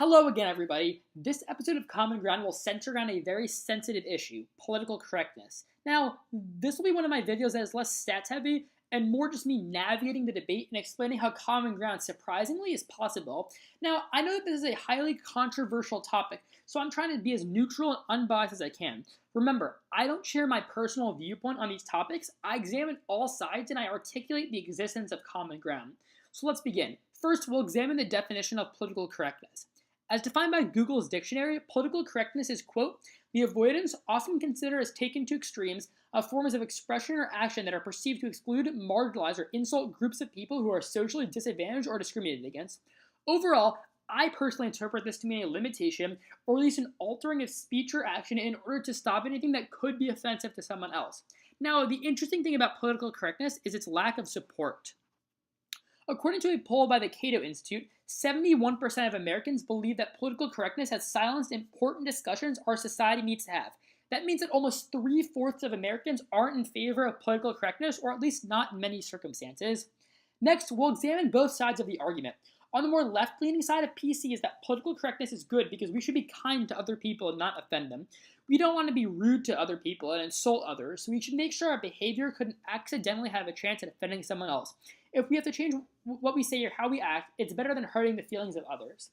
Hello again, everybody. This episode of Common Ground will center around a very sensitive issue, political correctness. Now, this will be one of my videos that is less stats heavy and more just me navigating the debate and explaining how common ground surprisingly is possible. Now, I know that this is a highly controversial topic, so I'm trying to be as neutral and unbiased as I can. Remember, I don't share my personal viewpoint on these topics. I examine all sides and I articulate the existence of common ground. So let's begin. First, we'll examine the definition of political correctness. As defined by Google's dictionary, political correctness is, quote, the avoidance, often considered as taken to extremes, of forms of expression or action that are perceived to exclude, marginalize, or insult groups of people who are socially disadvantaged or discriminated against. Overall, I personally interpret this to mean a limitation, or at least an altering of speech or action in order to stop anything that could be offensive to someone else. Now, the interesting thing about political correctness is its lack of support. According to a poll by the Cato Institute, 71% of Americans believe that political correctness has silenced important discussions our society needs to have. That means that almost 3/4 of Americans aren't in favor of political correctness, or at least not in many circumstances. Next, we'll examine both sides of the argument. On the more left-leaning side of PC is that political correctness is good because we should be kind to other people and not offend them. We don't want to be rude to other people and insult others, so we should make sure our behavior couldn't accidentally have a chance at offending someone else. If we have to change what we say or how we act, it's better than hurting the feelings of others.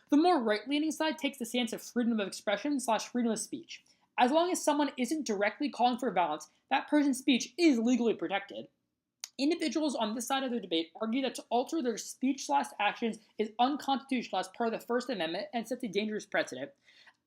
The more right-leaning side takes the stance of freedom of expression / freedom of speech. As long as someone isn't directly calling for violence, that person's speech is legally protected. Individuals on this side of the debate argue that to alter their speech / actions is unconstitutional as per the First Amendment and sets a dangerous precedent.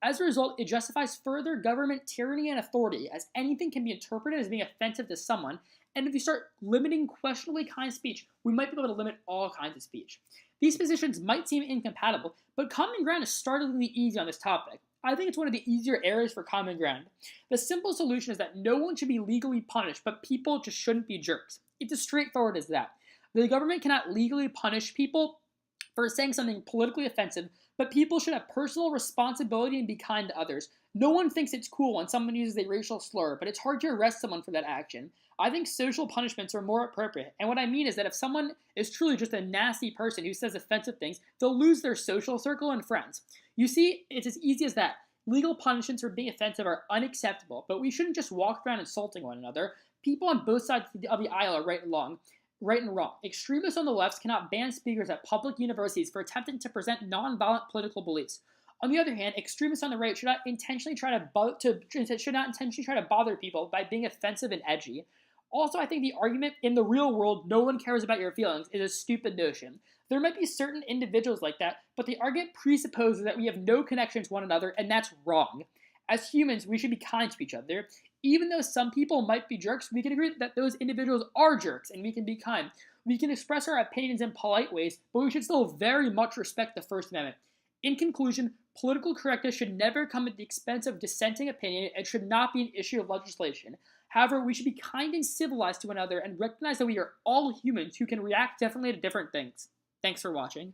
As a result, it justifies further government tyranny and authority, as anything can be interpreted as being offensive to someone, and if we start limiting questionably kind speech, we might be able to limit all kinds of speech. These positions might seem incompatible, but common ground is startlingly easy on this topic. I think it's one of the easier areas for common ground. The simple solution is that no one should be legally punished, but people just shouldn't be jerks. It's as straightforward as that. The government cannot legally punish people for saying something politically offensive, but people should have personal responsibility and be kind to others. No one thinks it's cool when someone uses a racial slur, but it's hard to arrest someone for that action. I think social punishments are more appropriate, and what I mean is that if someone is truly just a nasty person who says offensive things, they'll lose their social circle and friends. You see, it's as easy as that. Legal punishments for being offensive are unacceptable, but we shouldn't just walk around insulting one another. People on both sides of the aisle are right and wrong. Extremists on the left cannot ban speakers at public universities for attempting to present nonviolent political beliefs. On the other hand, extremists on the right should not intentionally try to bother people by being offensive and edgy. Also, I think the argument in the real world, no one cares about your feelings, is a stupid notion. There might be certain individuals like that, but the argument presupposes that we have no connection to one another, and that's wrong. As humans, we should be kind to each other. Even though some people might be jerks, we can agree that those individuals are jerks, and we can be kind. We can express our opinions in polite ways, but we should still very much respect the First Amendment. In conclusion, political correctness should never come at the expense of dissenting opinion and should not be an issue of legislation. However, we should be kind and civilized to one another and recognize that we are all humans who can react differently to different things. Thanks for watching.